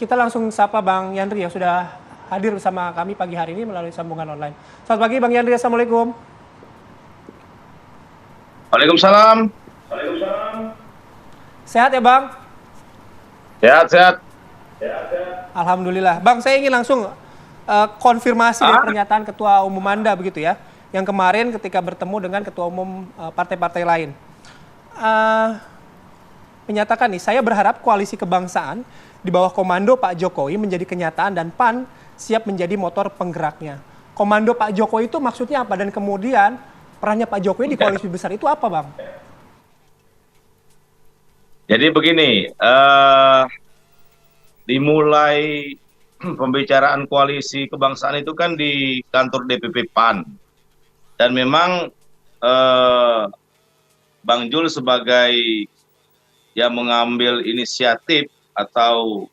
kita langsung sapa Bang Yandri yang sudah hadir bersama kami pagi hari ini melalui sambungan online. Selamat pagi Bang Yandri, Assalamualaikum. Waalaikumsalam. Sehat ya Bang? Sehat-sehat. Alhamdulillah. Bang, saya ingin langsung konfirmasi dari pernyataan Ketua Umum Anda begitu ya. Yang kemarin ketika bertemu dengan Ketua Umum partai-partai lain. Menyatakan nih, saya berharap koalisi kebangsaan di bawah komando Pak Jokowi menjadi kenyataan dan PAN siap menjadi motor penggeraknya. Komando Pak Jokowi itu maksudnya apa? Dan kemudian perannya Pak Jokowi di koalisi besar itu apa, Bang? Jadi begini, dimulai pembicaraan koalisi kebangsaan itu kan di kantor DPP PAN. Dan memang Bang Jul sebagai yang mengambil inisiatif atau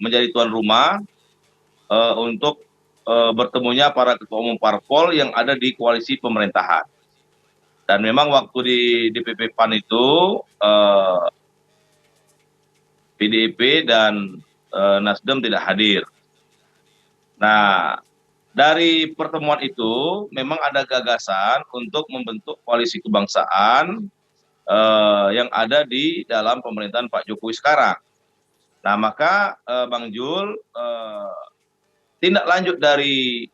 menjadi tuan rumah untuk bertemunya para ketua umum parpol yang ada di koalisi pemerintahan. Dan memang waktu di DPP PAN itu PDIP dan Nasdem tidak hadir. Nah, dari pertemuan itu memang ada gagasan untuk membentuk koalisi kebangsaan yang ada di dalam pemerintahan Pak Jokowi sekarang. Nah, maka Bang Jul, tindak lanjut dari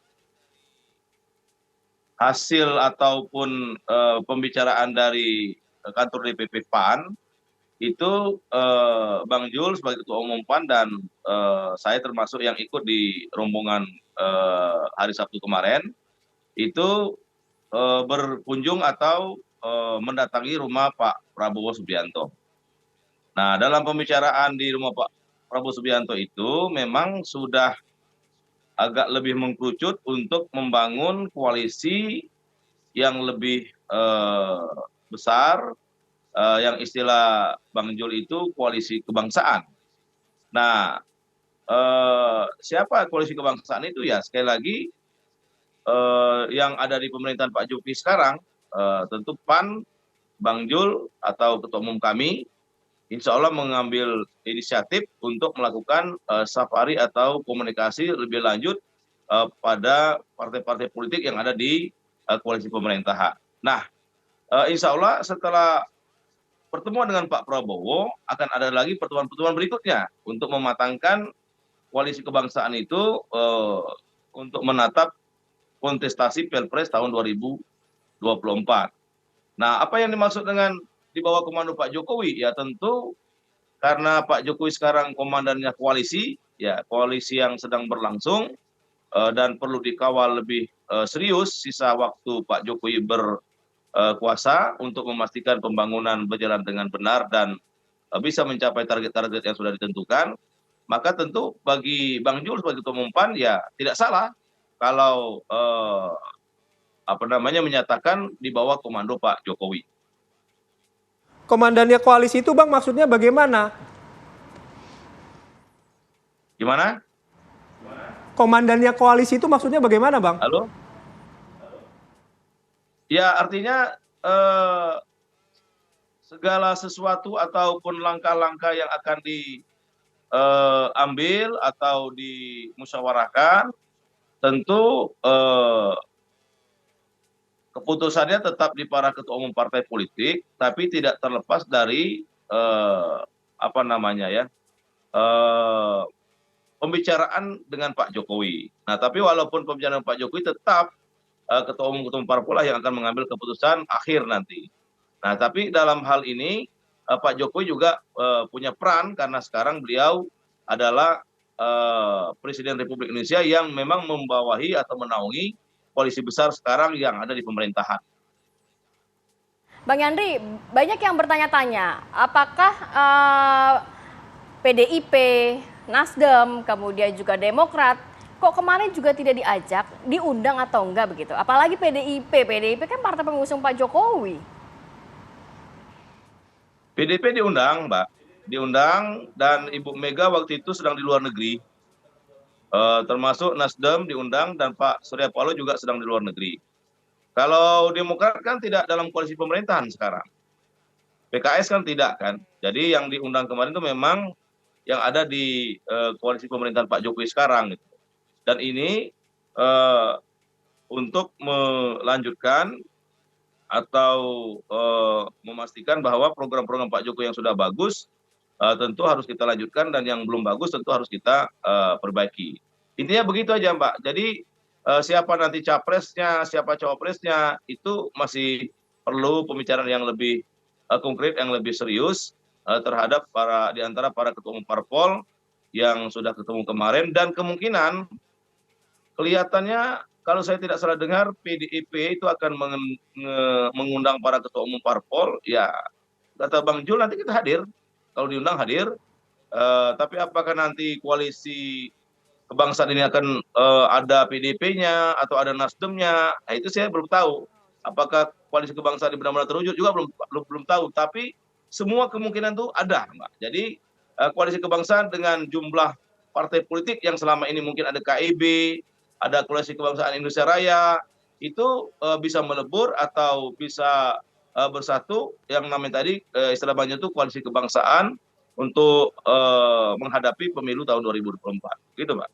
hasil ataupun pembicaraan dari kantor DPP PAN itu Bang Jul sebagai ketua umum PAN dan saya termasuk yang ikut di rombongan hari Sabtu kemarin itu berkunjung atau mendatangi rumah Pak Prabowo Subianto. Nah, dalam pembicaraan di rumah Pak Prabowo Subianto itu memang sudah agak lebih mengkerucut untuk membangun koalisi yang lebih besar, yang istilah Bang Jul itu koalisi kebangsaan. Nah, siapa koalisi kebangsaan itu ya sekali lagi yang ada di pemerintahan Pak Jokowi sekarang, tentu PAN, Bang Jul atau ketua umum kami, insya Allah mengambil inisiatif untuk melakukan safari atau komunikasi lebih lanjut pada partai-partai politik yang ada di koalisi pemerintahan. Nah, insya Allah setelah pertemuan dengan Pak Prabowo akan ada lagi pertemuan-pertemuan berikutnya untuk mematangkan koalisi kebangsaan itu untuk menatap kontestasi Pilpres tahun 2024. Nah, apa yang dimaksud dengan di bawah komando Pak Jokowi? Ya tentu karena Pak Jokowi sekarang komandannya koalisi, ya koalisi yang sedang berlangsung dan perlu dikawal lebih serius sisa waktu Pak Jokowi berkuasa untuk memastikan pembangunan berjalan dengan benar dan bisa mencapai target-target yang sudah ditentukan. Maka tentu bagi Bang Jul sebagai ketua umum PAN ya tidak salah kalau menyatakan di bawah komando Pak Jokowi. Komandannya koalisi itu Bang maksudnya bagaimana? Gimana? Komandannya koalisi itu maksudnya bagaimana Bang? Halo? Ya artinya segala sesuatu ataupun langkah-langkah yang akan diambil atau dimusyawarahkan tentu keputusannya tetap di para ketua umum partai politik, tapi tidak terlepas dari pembicaraan dengan Pak Jokowi. Nah, tapi walaupun pembicaraan Pak Jokowi tetap ketua umum parpol yang akan mengambil keputusan akhir nanti. Nah, tapi dalam hal ini Pak Jokowi juga punya peran karena sekarang beliau adalah Presiden Republik Indonesia yang memang membawahi atau menaungi koalisi besar sekarang yang ada di pemerintahan. Bang Yandri, banyak yang bertanya-tanya, apakah PDIP, Nasdem, kemudian juga Demokrat, kok kemarin juga tidak diajak, diundang atau enggak begitu? Apalagi PDIP kan partai pengusung Pak Jokowi. PDIP diundang, Mbak. Diundang dan Ibu Mega waktu itu sedang di luar negeri. Termasuk Nasdem diundang dan Pak Surya Paloh juga sedang di luar negeri. Kalau Demokrat kan tidak dalam koalisi pemerintahan sekarang. PKS kan tidak kan. Jadi yang diundang kemarin itu memang yang ada di koalisi pemerintahan Pak Jokowi sekarang gitu. Dan ini eh, untuk melanjutkan atau memastikan bahwa program-program Pak Jokowi yang sudah bagus tentu harus kita lanjutkan, dan yang belum bagus tentu harus kita perbaiki. Intinya begitu aja, Mbak. Jadi siapa nanti capresnya, siapa cawapresnya, itu masih perlu pembicaraan yang lebih konkret, yang lebih serius terhadap di antara para ketua umum parpol yang sudah ketemu kemarin, dan kemungkinan kelihatannya kalau saya tidak salah dengar PDIP itu akan mengundang para ketua umum parpol. Ya, kata Bang Jul nanti kita hadir, kalau diundang hadir. Tapi apakah nanti koalisi kebangsaan ini akan ada PDIP-nya atau ada Nasdemnya? Nah, itu saya belum tahu. Apakah koalisi kebangsaan ini benar-benar terwujud juga belum tahu. Tapi semua kemungkinan itu ada, Mbak. Jadi koalisi kebangsaan dengan jumlah partai politik yang selama ini mungkin ada KIB, ada koalisi kebangsaan Indonesia Raya, itu bisa melebur atau bisa bersatu, yang namanya tadi istilah banyak itu koalisi kebangsaan untuk menghadapi pemilu tahun 2024. Gitu, Mbak.